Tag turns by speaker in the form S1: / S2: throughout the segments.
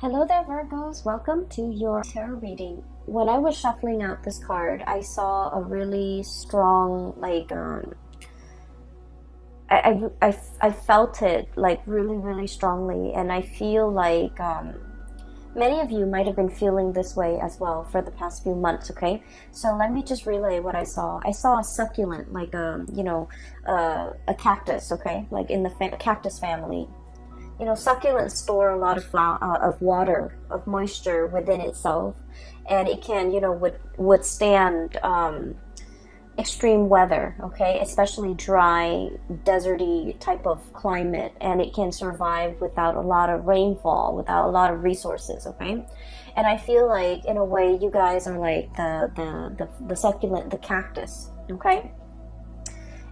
S1: Hello there, Virgos. Welcome to your tarot reading. When I was shuffling out this card, I saw a really strong, I felt it like really strongly, and I feel like many of you might have been feeling this way as well for the past few months. Okay, so let me just relay what I saw. I saw a succulent, like a cactus. Okay, like in the cactus family. You know, succulents store a lot of of water, of moisture within itself, and it can, withstand extreme weather, okay, especially dry, deserty type of climate, and it can survive without a lot of rainfall, without a lot of resources, okay. And I feel like, in a way, you guys are like the succulent, the cactus, okay.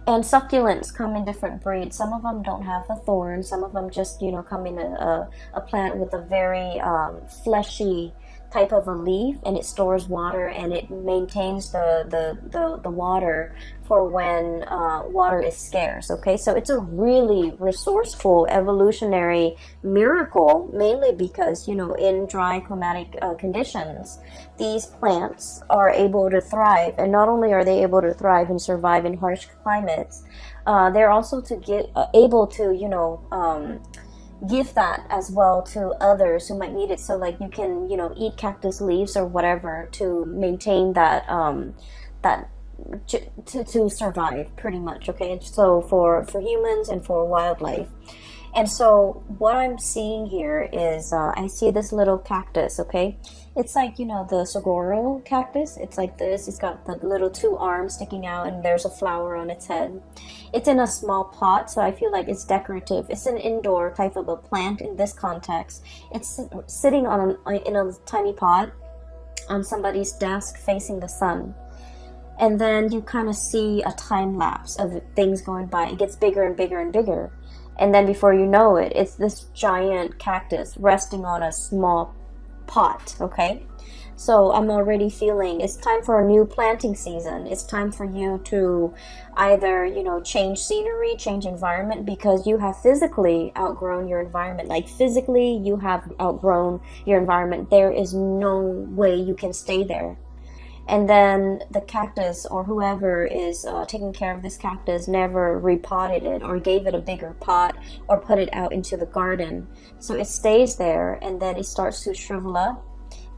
S1: And succulents come in different breeds. Some of them don't have the thorns. Some of them just, come in a plant with a very fleshy type of a leaf, and it stores water, and it maintains the water for when water is scarce. Okay, so it's a really resourceful evolutionary miracle, mainly because, in dry climatic conditions, these plants are able to thrive. And not only are they able to thrive and survive in harsh climates, they're also able to give that as well to others who might need it. So like you can, eat cactus leaves or whatever to maintain that to survive, pretty much. Okay, so for humans and for wildlife. And so what I'm seeing here is I see this little cactus. Okay, it's like, the saguaro cactus. It's like this. It's got the little two arms sticking out, and there's a flower on its head. It's in a small pot, so I feel like it's decorative. It's an indoor type of a plant in this context. It's sitting in a tiny pot on somebody's desk facing the sun. And then you kind of see a time lapse of things going by. It gets bigger and bigger and bigger. And then before you know it, it's this giant cactus resting on a small pot, okay? So I'm already feeling it's time for a new planting season. It's time for you to either, change scenery, change environment, because you have physically outgrown your environment. Like physically, you have outgrown your environment. There is no way you can stay there. And then the cactus, or whoever is taking care of this cactus, never repotted it or gave it a bigger pot or put it out into the garden. So it stays there, and then it starts to shrivel up.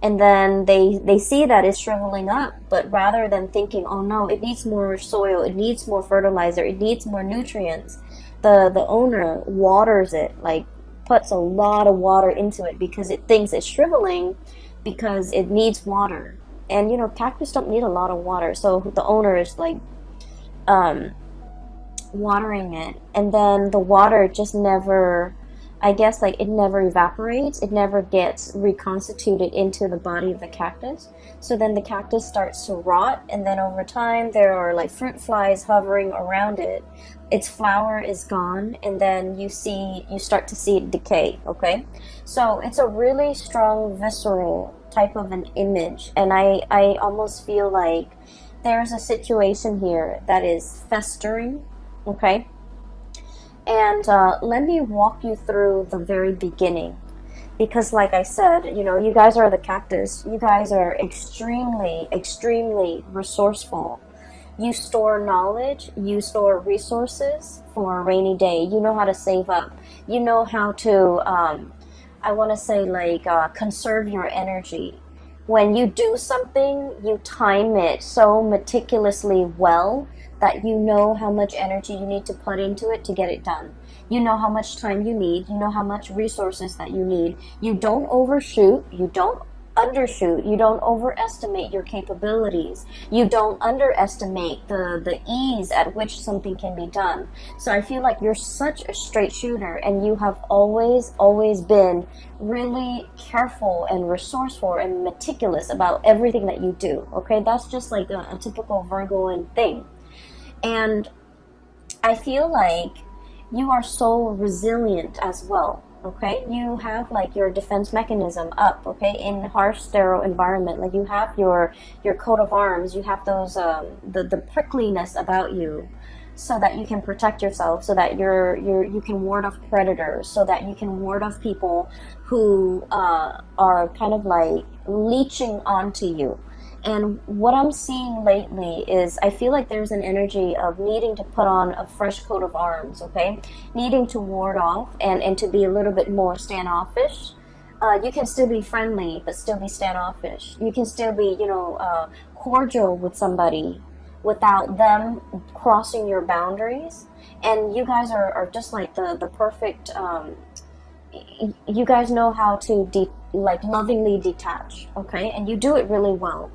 S1: And then they see that it's shriveling up, but rather than thinking, oh no, it needs more soil, it needs more fertilizer, it needs more nutrients, the owner waters it, like puts a lot of water into it because it thinks it's shriveling because it needs water. And cactus don't need a lot of water, so the owner is like watering it, and then the water just never, I guess, like it never evaporates, it never gets reconstituted into the body of the cactus. So then the cactus starts to rot, and then over time there are like fruit flies hovering around it. Its flower is gone, and then you start to see it decay. Okay, so it's a really strong visceral type of an image, and I almost feel like there's a situation here that is festering. Okay, and let me walk you through the very beginning, because like I said, you guys are the cactus. You guys are extremely resourceful. You store knowledge, you store resources for a rainy day. You know how to save up. You know how to I want to say conserve your energy. When you do something, you time it so meticulously well that you know how much energy you need to put into it to get it done. You know how much time you need. You know how much resources that you need. You don't overshoot. You don't undershoot. You don't overestimate your capabilities. You don't underestimate the ease at which something can be done. So I feel like you're such a straight shooter, and you have always been really careful and resourceful and meticulous about everything that you do. Okay, that's just like a typical Virgoan thing. And I feel like you are so resilient as well. Okay, you have like your defense mechanism up, okay, in harsh sterile environment. Like you have your coat of arms, you have those the prickliness about you, so that you can protect yourself, so that you can ward off predators, so that you can ward off people who are kind of like leeching onto you. And what I'm seeing lately is I feel like there's an energy of needing to put on a fresh coat of arms, okay? Needing to ward off and to be a little bit more standoffish. You can still be friendly, but still be standoffish. You can still be, cordial with somebody without them crossing your boundaries. And you guys are just like the perfect, you guys know how to lovingly detach, okay? And you do it really well.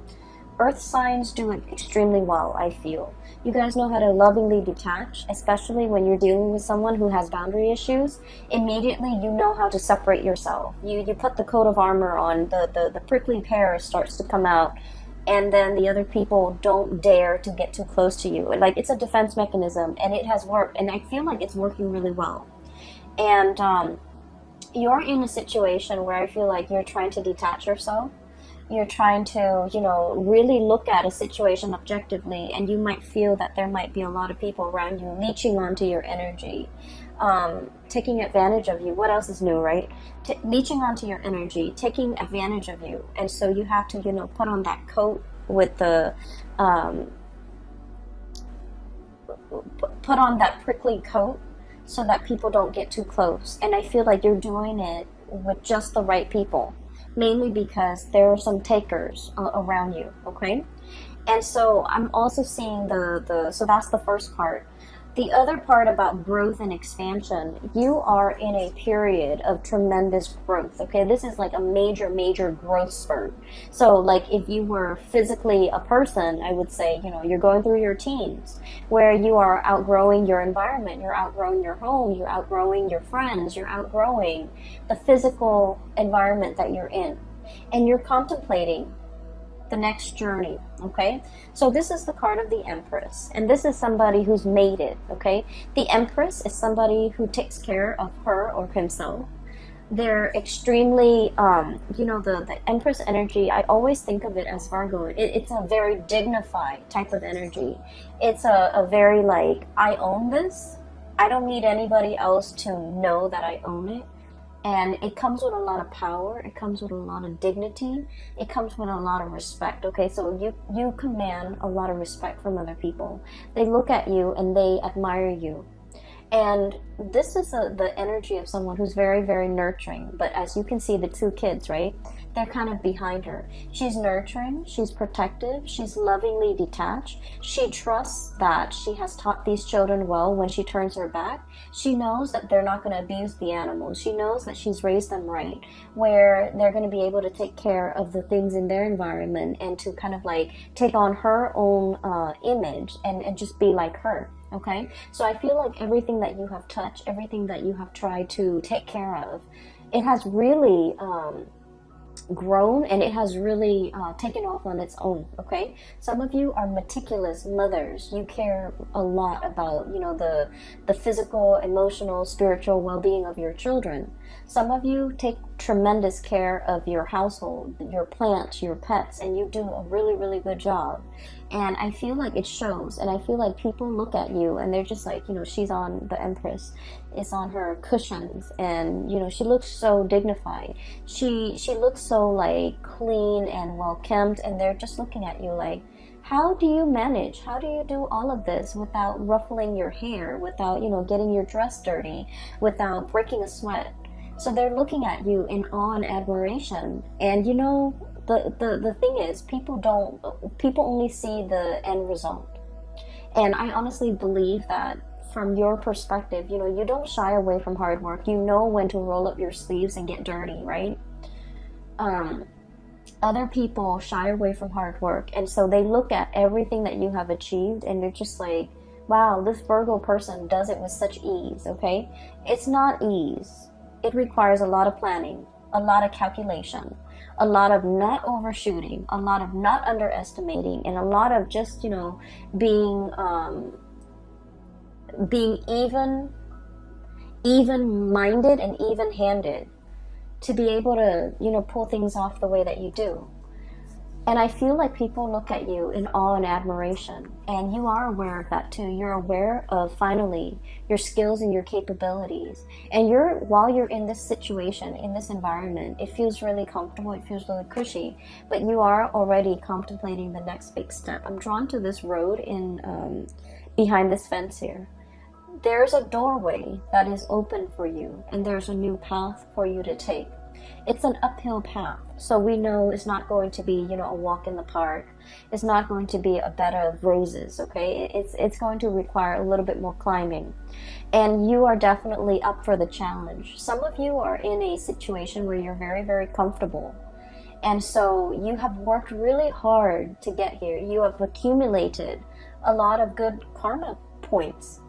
S1: Earth signs do it extremely well, I feel. You guys know how to lovingly detach, especially when you're dealing with someone who has boundary issues. Immediately, you know how to separate yourself. You put the coat of armor on, the prickly pear starts to come out, and then the other people don't dare to get too close to you. Like, it's a defense mechanism, and it has worked, and I feel like it's working really well. And you're in a situation where I feel like you're trying to detach yourself. You're trying to, really look at a situation objectively, and you might feel that there might be a lot of people around you leeching onto your energy, taking advantage of you. What else is new, right? Leeching onto your energy, taking advantage of you. And so you have to, put on that coat with the, put on that prickly coat so that people don't get too close. And I feel like you're doing it with just the right people. Mainly because there are some takers around you, okay? And so I'm also seeing so that's the first part. The other part about growth and expansion, you are in a period of tremendous growth, okay? This is like a major, major growth spurt. So like if you were physically a person, I would say, you're going through your teens where you are outgrowing your environment, you're outgrowing your home, you're outgrowing your friends, you're outgrowing the physical environment that you're in. And you're contemplating the next journey, okay? So this is the card of the Empress, and this is somebody who's made it, okay? The Empress is somebody who takes care of her or himself. They're extremely, the Empress energy, I always think of it as Virgo. It's a very dignified type of energy. It's a very like, I own this. I don't need anybody else to know that I own it. And it comes with a lot of power. It comes with a lot of dignity. It comes with a lot of respect. Okay, so you command a lot of respect from other people. They look at you and they admire you. And this is the energy of someone who's very, very nurturing. But as you can see, the two kids, right? They're kind of behind her. She's nurturing. She's protective. She's lovingly detached. She trusts that she has taught these children well when she turns her back. She knows that they're not going to abuse the animals. She knows that she's raised them right, where they're going to be able to take care of the things in their environment and to kind of like take on her own image and just be like her. Okay, so I feel like everything that you have touched, everything that you have tried to take care of, it has really grown and it has really taken off on its own. Okay, some of you are meticulous mothers. You care a lot about the physical, emotional, spiritual well-being of your children. Some of you take tremendous care of your household, your plants, your pets, and you do a really, really good job. And I feel like it shows, and I feel like people look at you and they're just like, she's on, the Empress is on her cushions, and she looks so dignified. She looks so like clean and well kempt, and they're just looking at you like, how do you manage? How do you do all of this without ruffling your hair, without getting your dress dirty, without breaking a sweat? So they're looking at you in awe and admiration. And the thing is, people only see the end result. And I honestly believe that from your perspective, you don't shy away from hard work. You know when to roll up your sleeves and get dirty, right? Other people shy away from hard work, and so they look at everything that you have achieved and they're just like, wow, this Virgo person does it with such ease. Okay, it's not ease. It requires a lot of planning, a lot of calculation, a lot of not overshooting, a lot of not underestimating, and a lot of just being even-minded and even-handed to be able to pull things off the way that you do. And I feel like people look at you in awe and admiration. And you are aware of that too. You're aware of finally your skills and your capabilities. And while you're in this situation, in this environment, it feels really comfortable, it feels really cushy. But you are already contemplating the next big step. I'm drawn to this road behind this fence here. There's a doorway that is open for you, and there's a new path for you to take. It's an uphill path, so we know it's not going to be, a walk in the park. It's not going to be a bed of roses, okay? It's going to require a little bit more climbing, and you are definitely up for the challenge. Some of you are in a situation where you're very, very comfortable, and so you have worked really hard to get here. You have accumulated a lot of good karma points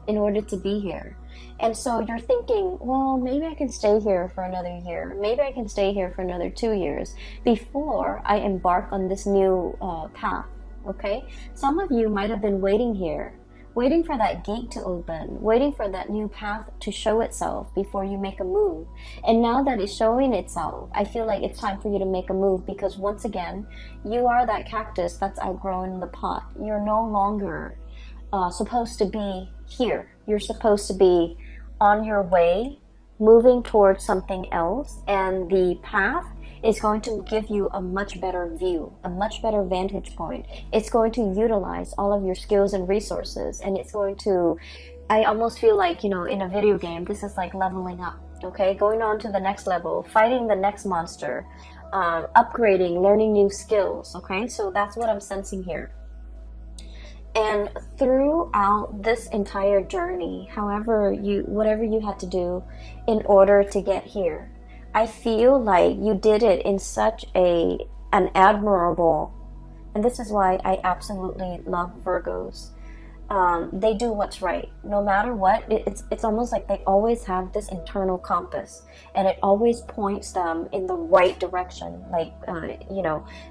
S1: in order to be here. And so you're thinking, well, maybe I can stay here for another year. Maybe I can stay here for another 2 years before I embark on this new path, okay? Some of you might have been waiting here, waiting for that gate to open, waiting for that new path to show itself before you make a move. And now that it's showing itself, I feel like it's time for you to make a move, because once again, you are that cactus that's outgrown the pot. You're no longer supposed to be here. You're supposed to be on your way, moving towards something else, and the path is going to give you a much better view, a much better vantage point. It's going to utilize all of your skills and resources, and it's going to, I almost feel like, in a video game, this is like leveling up, okay? Going on to the next level, fighting the next monster, upgrading, learning new skills, okay? So that's what I'm sensing here. And throughout this entire journey, whatever you had to do in order to get here, I feel like you did it in such an admirable, and this is why I absolutely love Virgos. They do what's right. No matter what, it's almost like they always have this internal compass, and it always points them in the right direction. Like,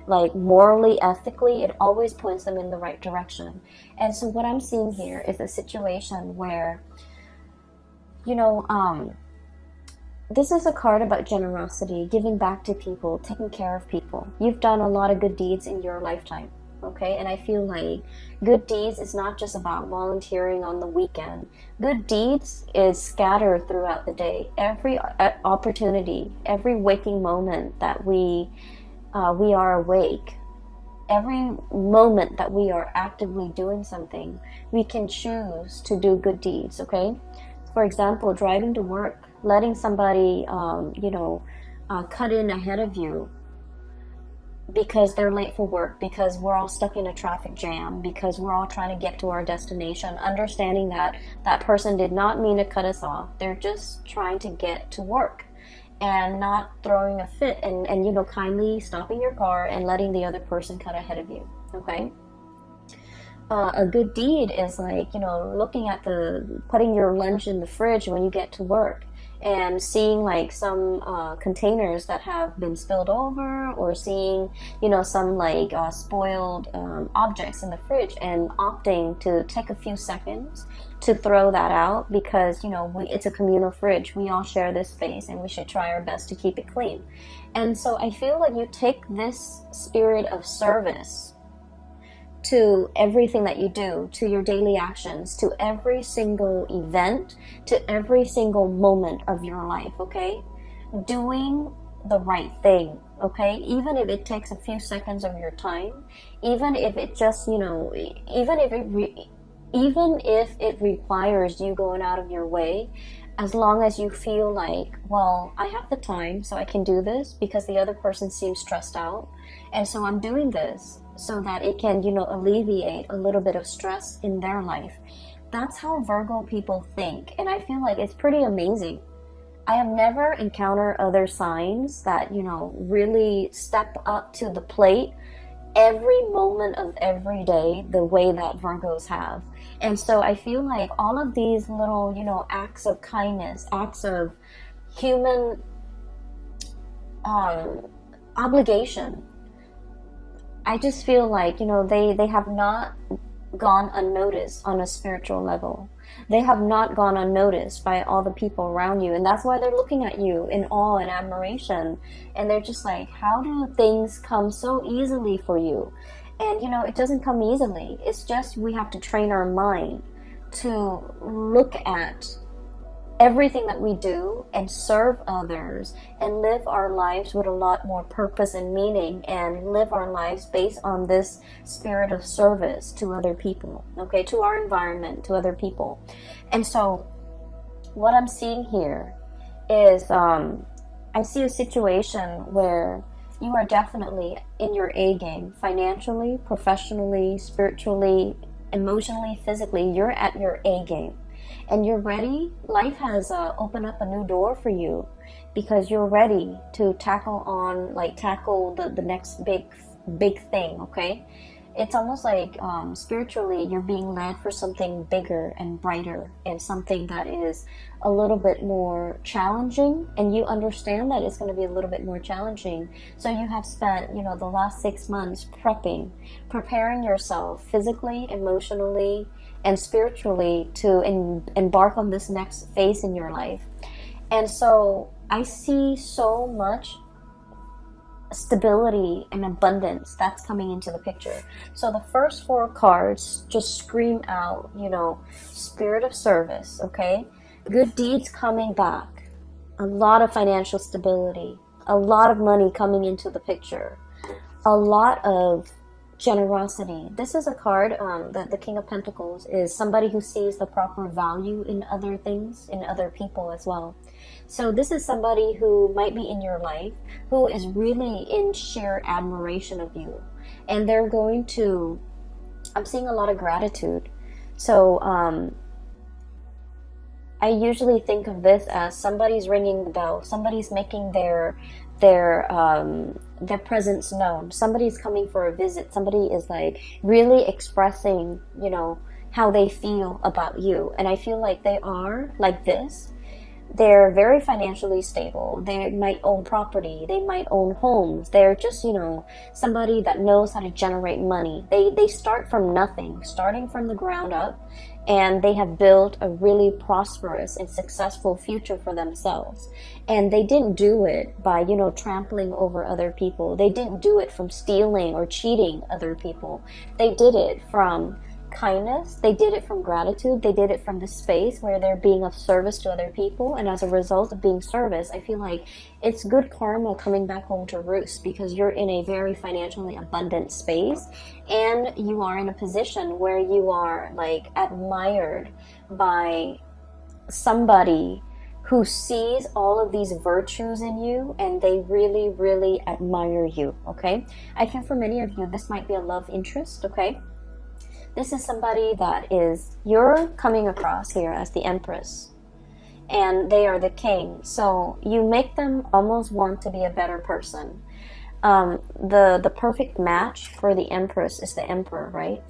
S1: like morally, ethically, it always points them in the right direction. And so what I'm seeing here is a situation where, this is a card about generosity, giving back to people, taking care of people. You've done a lot of good deeds in your lifetime. Okay, and I feel like good deeds is not just about volunteering on the weekend. Good deeds is scattered throughout the day. Every opportunity, every waking moment that we are awake, every moment that we are actively doing something, we can choose to do good deeds. Okay, for example, driving to work, letting somebody cut in ahead of you because they're late for work, because we're all stuck in a traffic jam, because we're all trying to get to our destination, understanding that that person did not mean to cut us off. They're just trying to get to work, and not throwing a fit, and kindly stopping your car and letting the other person cut ahead of you. Okay, a good deed is like, looking at putting your lunch in the fridge when you get to work, and seeing like some containers that have been spilled over, or seeing some like spoiled objects in the fridge, and opting to take a few seconds to throw that out, because it's a communal fridge. We all share this space, and we should try our best to keep it clean. And so I feel like you take this spirit of service to everything that you do, to your daily actions, to every single event, to every single moment of your life, okay? Doing the right thing, okay? Even if it takes a few seconds of your time, even if it just, even if it requires you going out of your way, as long as you feel like, well, I have the time, so I can do this because the other person seems stressed out, and so I'm doing this so that it can, alleviate a little bit of stress in their life. That's how Virgo people think, and I feel like it's pretty amazing. I have never encountered other signs that, really step up to the plate every moment of every day the way that Virgos have. And so I feel like all of these little, acts of kindness, acts of human obligation, I just feel like, they have not gone unnoticed on a spiritual level. They have not gone unnoticed by all the people around you, and that's why they're looking at you in awe and admiration. And they're just like, how do things come so easily for you? And it doesn't come easily. It's just we have to train our mind to look at everything that we do and serve others and live our lives with a lot more purpose and meaning, and live our lives based on this spirit of service to other people, okay, to our environment, to other people. And so what I'm seeing here is I see a situation where you are definitely in your A game, financially, professionally, spiritually, emotionally, physically. You're at your A game. And you're ready. Life has opened up a new door for you because you're ready to tackle the next big thing, okay? It's almost like spiritually you're being led for something bigger and brighter, and something that is a little bit more challenging, and you understand that it's going to be a little bit more challenging. So you have spent the last 6 months preparing yourself physically, emotionally, and spiritually to embark on this next phase in your life. And so I see so much stability and abundance that's coming into the picture. So the first 4 cards just scream out, spirit of service, okay? Good deeds coming back, a lot of financial stability, a lot of money coming into the picture, a lot of generosity. This is a card, the King of Pentacles is somebody who sees the proper value in other things, in other people as well. So this is somebody who might be in your life who is really in sheer admiration of you. And they're going to, I'm seeing a lot of gratitude. So I usually think of this as somebody's ringing the bell, somebody's making their presence known, somebody's coming for a visit, somebody is like really expressing, how they feel about you. And I feel like they are like this. They're very financially stable. They might own property. They might own homes. They're just, somebody that knows how to generate money. They start from nothing, starting from the ground up, and they have built a really prosperous and successful future for themselves. And they didn't do it by, trampling over other people. They didn't do it from stealing or cheating other people. They did it from kindness. They did it from gratitude. They did it from the space where they're being of service to other people. And as a result of being service, I feel like it's good karma coming back home to roost, because you're in a very financially abundant space, and you are in a position where you are like admired by somebody who sees all of these virtues in you, and they really, really admire you, okay? I feel for many of you, this might be a love interest, okay? This is somebody that is, you're coming across here as the Empress, and they are the King. So you make them almost want to be a better person. The perfect match for the Empress is the Emperor, right?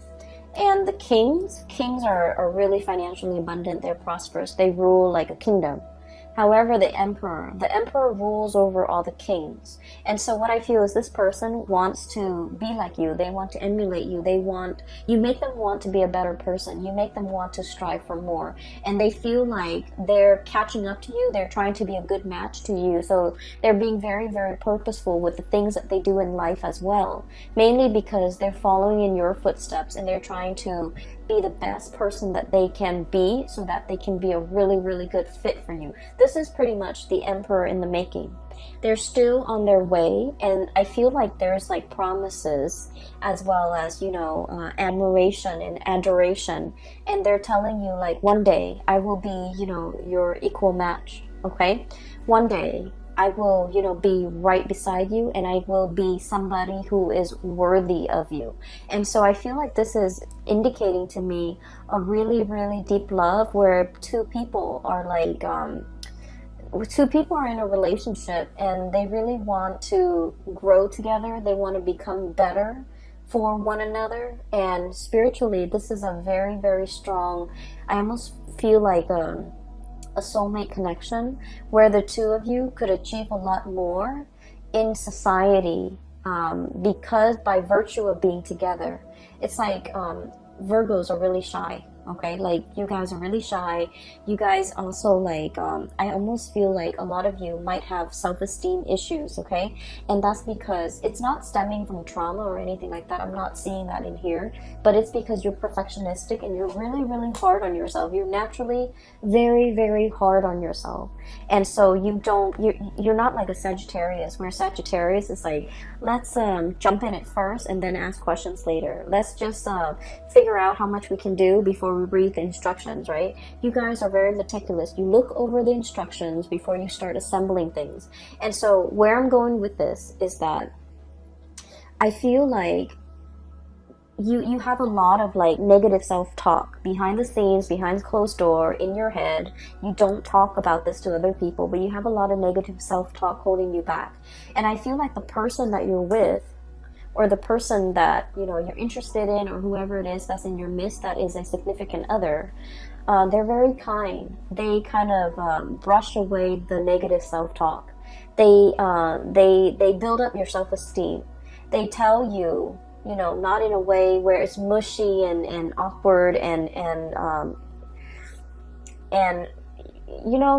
S1: And the kings are really financially abundant. They're prosperous. They rule like a kingdom. However, the emperor rules over all the kings. And so what I feel is this person wants to be like you. They want to emulate you. You make them want to be a better person. You make them want to strive for more. And they feel like they're catching up to you. They're trying to be a good match to you. So they're being very, very purposeful with the things that they do in life as well. Mainly because they're following in your footsteps, and they're trying to be the best person that they can be, so that they can be a really, really good fit for you. This is pretty much the Emperor in the making. They're still on their way, and I feel like there's like promises as well as, admiration and adoration. And they're telling you like, one day I will be, your equal match, okay? One day I will, be right beside you, and I will be somebody who is worthy of you. And so I feel like this is indicating to me a really, really deep love where two people are in a relationship, and they really want to grow together. They want to become better for one another. And spiritually, this is a very, very strong, I almost feel like a soulmate connection where the two of you could achieve a lot more in society, because by virtue of being together. It's like Virgos are really shy, Okay, like you guys are really shy. You guys also like I almost feel like a lot of you might have self-esteem issues, okay? And that's because it's not stemming from trauma or anything like that. I'm not seeing that in here, but it's because you're perfectionistic and you're really, really hard on yourself. You're naturally very, very hard on yourself. And so you're not like a Sagittarius, where Sagittarius is like, let's jump in it first and then ask questions later. Let's just figure out how much we can do before we read the instructions, right? You guys are very meticulous. You look over the instructions before you start assembling things. And so where I'm going with this is that I feel like you have a lot of like negative self-talk behind the scenes, behind closed door, in your head. You don't talk about this to other people, but you have a lot of negative self-talk holding you back. And I feel like the person that you're with, or the person that you're interested in, or whoever it is that's in your midst that is a significant other, they're very kind. They kind of brush away the negative self-talk. They build up your self-esteem. They tell you, not in a way where it's mushy and awkward and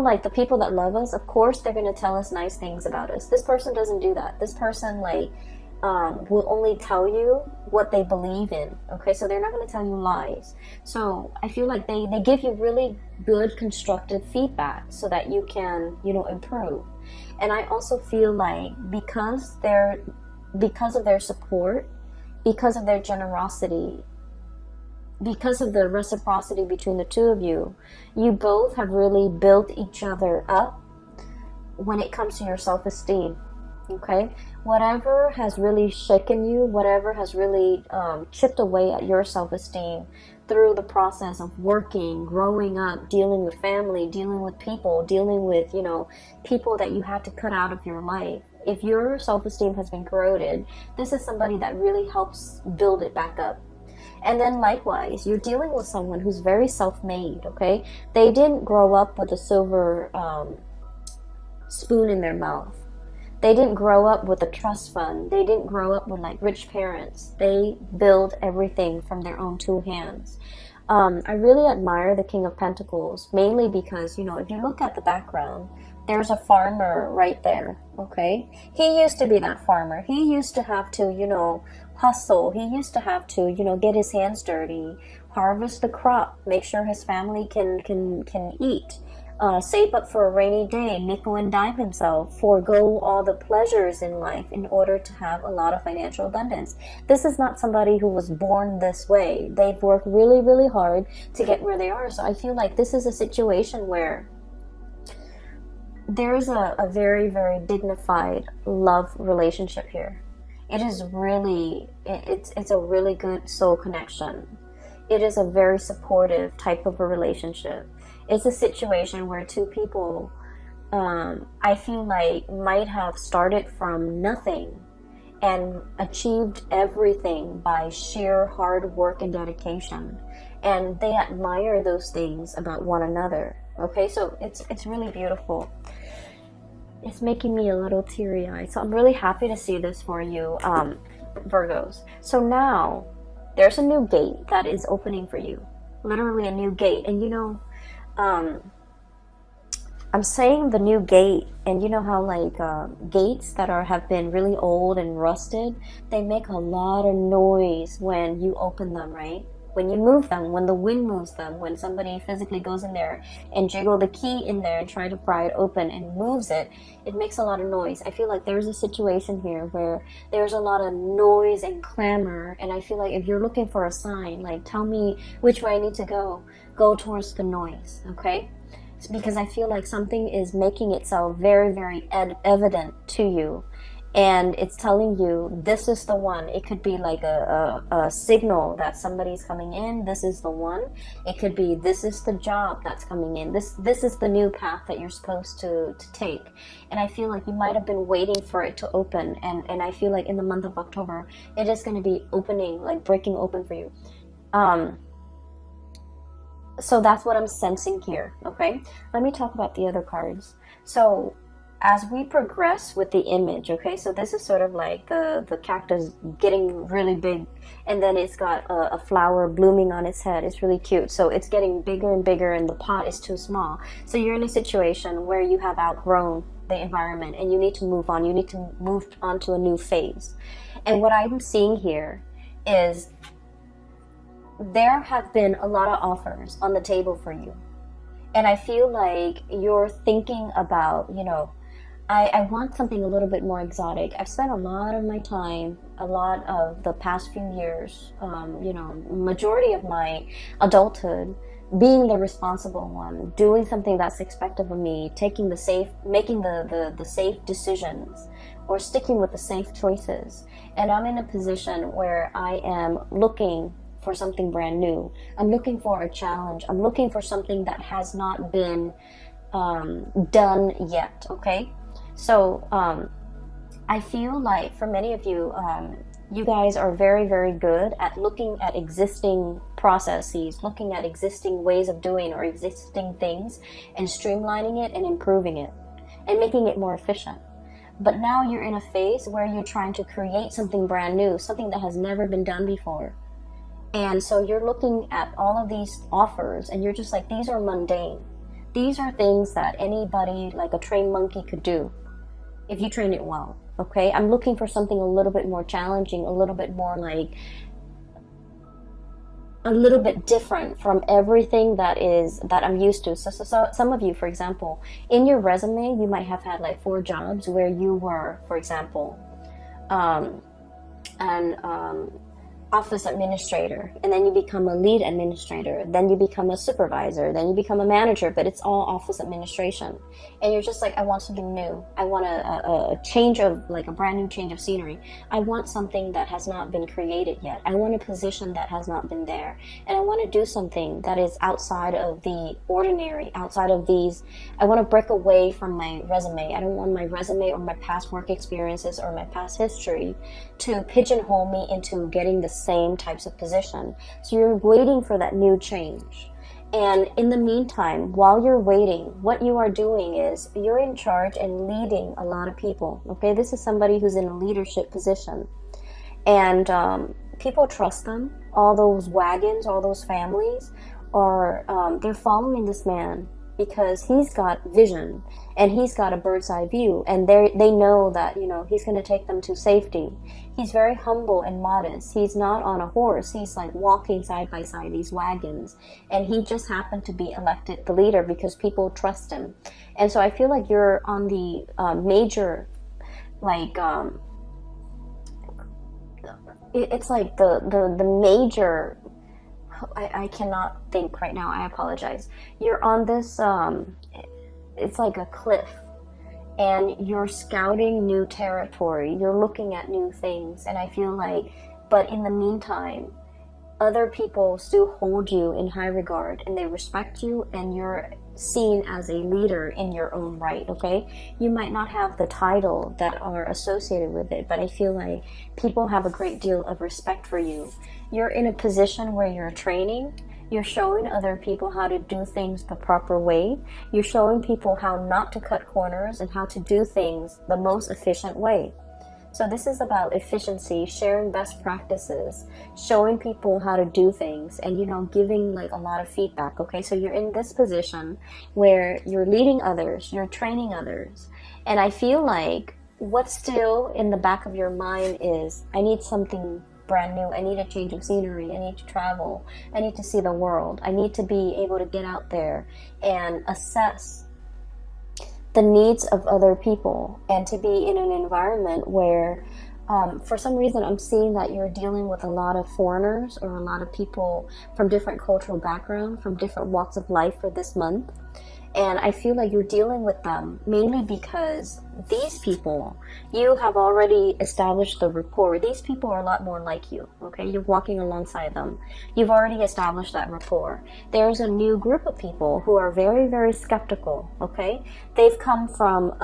S1: like the people that love us, of course they're going to tell us nice things about us. This person doesn't do that. This person will only tell you what they believe in. Okay, so they're not going to tell you lies. So I feel like they give you really good constructive feedback so that you can improve. And I also feel like because of their support, because of their generosity, because of the reciprocity between the two of you, you both have really built each other up when it comes to your self-esteem. Okay, whatever has really shaken you, whatever has really chipped away at your self-esteem through the process of working, growing up, dealing with family, dealing with people, dealing with people that you had to cut out of your life. If your self-esteem has been corroded, this is somebody that really helps build it back up. And then likewise, you're dealing with someone who's very self-made, okay? They didn't grow up with a silver spoon in their mouth. They didn't grow up with a trust fund. They didn't grow up with like rich parents. They build everything from their own two hands. I really admire the King of Pentacles, mainly because, if you look at the background, there's a farmer right there, okay? He used to be that farmer. He used to have to, hustle. He used to have to, get his hands dirty, harvest the crop, make sure his family can eat, save up for a rainy day, nickel and dime himself, forego all the pleasures in life in order to have a lot of financial abundance. This is not somebody who was born this way. They've worked really, really hard to get where they are. So I feel like this is a situation where there's a very, very dignified love relationship here. It is really, it's a really good soul connection. It is a very supportive type of a relationship. It's a situation where two people, I feel like, might have started from nothing and achieved everything by sheer hard work and dedication. And they admire those things about one another. Okay, so it's really beautiful. It's making me a little teary-eyed. So I'm really happy to see this for you, Virgos. So now, there's a new gate that is opening for you. Literally a new gate. And I'm saying the new gate, and you know how like gates that have been really old and rusted, they make a lot of noise when you open them, right? When you move them, when the wind moves them, when somebody physically goes in there and jiggle the key in there and try to pry it open and moves it, it makes a lot of noise. I feel like there's a situation here where there's a lot of noise and clamor, and I feel like if you're looking for a sign, like tell me which way I need to go towards the noise, okay? It's because I feel like something is making itself very, very evident to you. And it's telling you, this is the one. It could be like a signal that somebody's coming in. This is the one. It could be, this is the job that's coming in. This is the new path that you're supposed to take. And I feel like you might have been waiting for it to open. And I feel like in the month of October, it is going to be opening, like breaking open for you. So that's what I'm sensing here, okay? Let me talk about the other cards. So as we progress with the image, okay, so this is sort of like the cactus getting really big, and then it's got a flower blooming on its head. It's really cute. So it's getting bigger and bigger, and the pot is too small. So you're in a situation where you have outgrown the environment and you need to move on. You need to move on to a new phase. And what I'm seeing here is there have been a lot of offers on the table for you. And I feel like you're thinking about, you know, I want something a little bit more exotic. I've spent a lot of my time, a lot of the past few years, you know, majority of my adulthood, being the responsible one, doing something that's expected of me, taking the safe, making the safe decisions, or sticking with the safe choices. And I'm in a position where I am looking for something brand new. I'm looking for a challenge. I'm looking for something that has not been done yet, okay? So I feel like for many of you, you guys are very, very good at looking at existing processes, looking at existing ways of doing or existing things, and streamlining it and improving it and making it more efficient. But now you're in a phase where you're trying to create something brand new, something that has never been done before. And so you're looking at all of these offers and you're just like, these are mundane. These are things that anybody, like a trained monkey, could do if you train it well, okay? I'm looking for something a little bit more challenging, a little bit more like, a little bit different from everything that I'm used to. So some of you, for example, in your resume, you might have had like 4 jobs where you were, for example, office administrator, and then you become a lead administrator, then you become a supervisor, then you become a manager, but it's all office administration. And you're just like, I want something new. I want a change of, like a brand new change of scenery. I want something that has not been created yet. I want a position that has not been there. And I want to do something that is outside of the ordinary, outside of these. I want to break away from my resume. I don't want my resume or my past work experiences or my past history to pigeonhole me into getting the same types of position. So you're waiting for that new change. And in the meantime, while you're waiting, what you are doing is you're in charge and leading a lot of people. Okay, this is somebody who's in a leadership position. And people trust them. All those wagons, all those families are, they're following this man because he's got vision and he's got a bird's eye view, and they know that, you know, he's going to take them to safety. He's very humble and modest. He's not on a horse. He's like walking side by side these wagons, and he just happened to be elected the leader because people trust him. And so I feel like you're on the major, like it's like the major, I cannot think right now, I apologize. You're on this, it's like a cliff, and you're scouting new territory. You're looking at new things, and I feel like, but in the meantime, other people still hold you in high regard, and they respect you, and you're seen as a leader in your own right, okay? You might not have the title that are associated with it, but I feel like people have a great deal of respect for you. You're in a position where you're training. You're showing other people how to do things the proper way. You're showing people how not to cut corners and how to do things the most efficient way. So this is about efficiency, sharing best practices, showing people how to do things, and, you know, giving like a lot of feedback, okay? So you're in this position where you're leading others, you're training others. And I feel like what's still in the back of your mind is, I need something brand new. I need a change of scenery. I need to travel. I need to see the world. I need to be able to get out there and assess the needs of other people, and to be in an environment where for some reason I'm seeing that you're dealing with a lot of foreigners or a lot of people from different cultural backgrounds, from different walks of life for this month. And I feel like you're dealing with them mainly because these people, you have already established the rapport. These people are a lot more like you, okay? You're walking alongside them. You've already established that rapport. There's a new group of people who are very, very skeptical, okay? They've come from,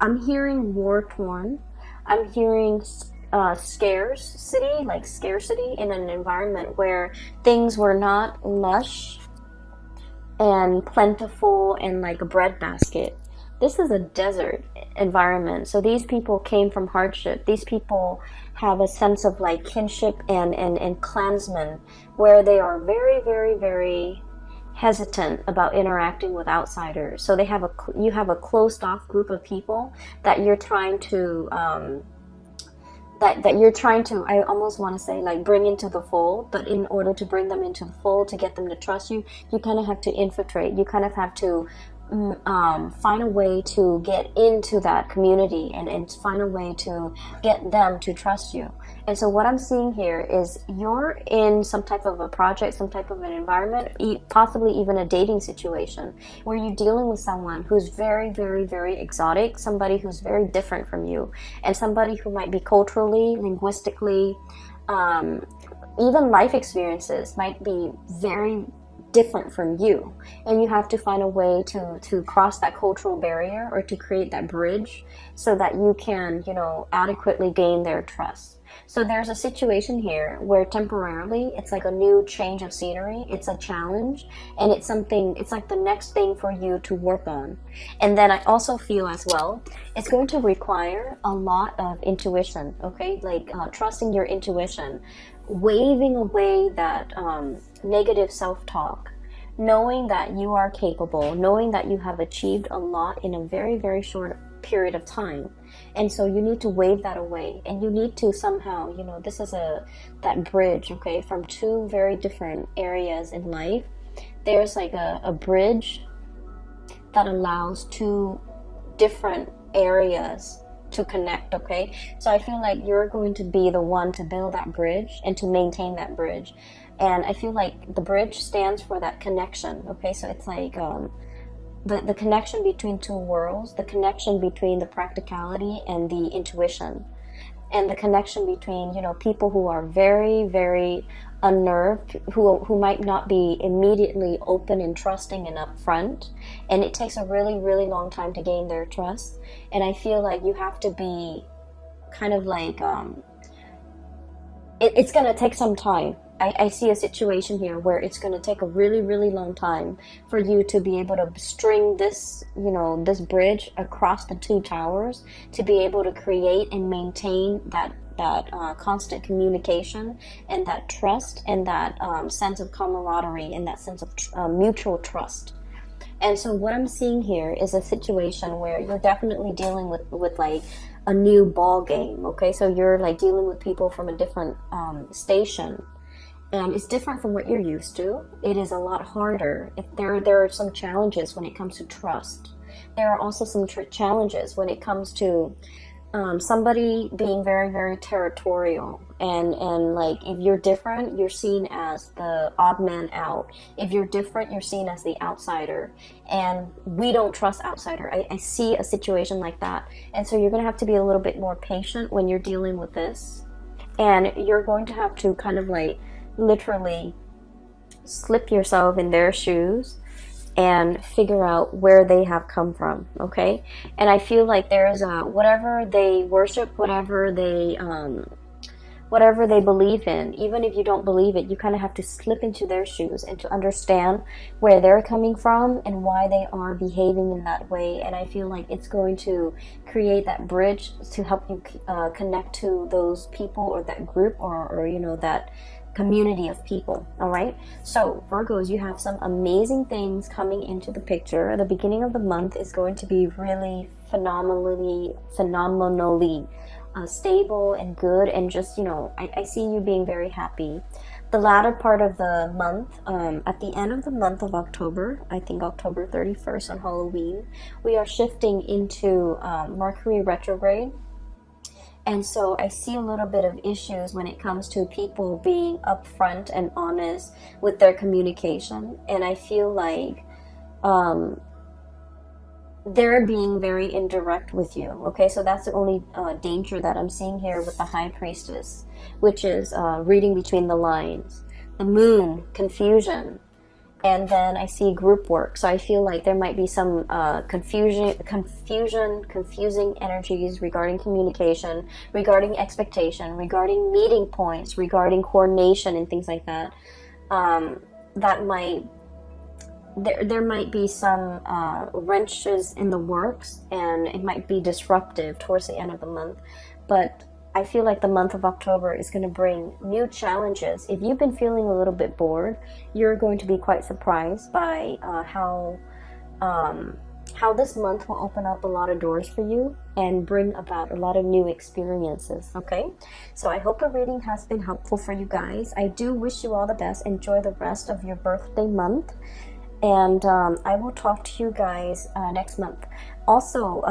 S1: I'm hearing war-torn. I'm hearing scarcity, like scarcity in an environment where things were not lush and plentiful and like a breadbasket. This is a desert environment. So these people came from hardship. These people have a sense of like kinship and clansmen, where they are very, very, very hesitant about interacting with outsiders. So you have a closed off group of people that you're trying to I almost want to say like bring into the fold. But in order to bring them into the fold, to get them to trust you, you kind of have to infiltrate. You kind of have to find a way to get into that community and find a way to get them to trust you. And so what I'm seeing here is you're in some type of a project, some type of an environment, possibly even a dating situation, where you're dealing with someone who's very, very, very exotic, somebody who's very different from you, and somebody who might be culturally, linguistically, even life experiences might be very different from you, and you have to find a way to cross that cultural barrier, or to create that bridge so that you can, adequately gain their trust. So there's a situation here where temporarily it's like a new change of scenery, it's a challenge, and it's like the next thing for you to work on. And then I also feel as well, it's going to require a lot of intuition, okay? Like trusting your intuition, waving away that negative self-talk, knowing that you are capable, knowing that you have achieved a lot in a very, very short period of time. And so you need to wave that away, and you need to somehow, this is that bridge, okay, from two very different areas in life. There's like a bridge that allows two different areas to connect, okay? So I feel like you're going to be the one to build that bridge and to maintain that bridge. And I feel like the bridge stands for that connection, okay? So it's like the connection between two worlds, the connection between the practicality and the intuition, and the connection between, people who are very, very unnerved, who might not be immediately open and trusting and upfront, and it takes a really, really long time to gain their trust. And I feel like you have to be kind of like it's going to take some time. I see a situation here where it's going to take a really, really long time for you to be able to string this, this bridge across the two towers, to be able to create and maintain that constant communication, and that trust, and that sense of camaraderie, and that sense of mutual trust. And so what I'm seeing here is a situation where you're definitely dealing with like a new ball game, okay? So you're like dealing with people from a different station. And it's different from what you're used to. It is a lot harder. There are some challenges when it comes to trust. There are also some challenges when it comes to somebody being very, very territorial. And like, if you're different, you're seen as the odd man out. If you're different, you're seen as the outsider. And we don't trust outsider. I see a situation like that. And so you're going to have to be a little bit more patient when you're dealing with this. And you're going to have to kind of like literally slip yourself in their shoes and figure out where they have come from, okay? And I feel like there's whatever they worship, whatever they believe in, even if you don't believe it, you kind of have to slip into their shoes and to understand where they're coming from and why they are behaving in that way. And I feel like it's going to create that bridge to help you connect to those people, or that group, or that community of people. All right, so Virgos, you have some amazing things coming into the picture. The beginning of the month is going to be really phenomenally stable and good, and just I see you being very happy. The latter part of the month, at the end of the month of October, I think October 31st on Halloween, we are shifting into Mercury retrograde. And so I see a little bit of issues when it comes to people being upfront and honest with their communication. And I feel like they're being very indirect with you. Okay, so that's the only danger that I'm seeing here with the High Priestess, which is reading between the lines. The Moon, confusion. And then I see group work. So I feel like there might be some confusing energies regarding communication, regarding expectation, regarding meeting points, regarding coordination and things like that. That might there might be some wrenches in the works, and it might be disruptive towards the end of the month, but I feel like the month of October is going to bring new challenges. If you've been feeling a little bit bored, you're going to be quite surprised by how this month will open up a lot of doors for you and bring about a lot of new experiences. Okay, so I hope the reading has been helpful for you guys. I do wish you all the best. Enjoy the rest of your birthday month, and I will talk to you guys next month. Also,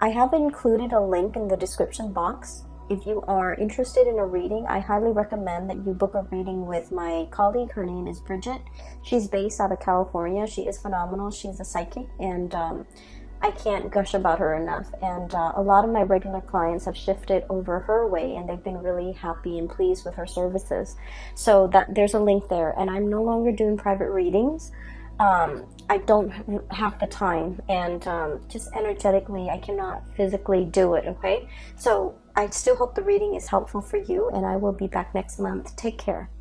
S1: I have included a link in the description box. If you are interested in a reading, I highly recommend that you book a reading with my colleague. Her name is Bridget. She's based out of California. She is phenomenal. She's a psychic, and I can't gush about her enough. And a lot of my regular clients have shifted over her way, and they've been really happy and pleased with her services. So there's a link there. And I'm no longer doing private readings. I don't have the time, and just energetically I cannot physically do it. Okay, so I still hope the reading is helpful for you, and I will be back next month. Take care.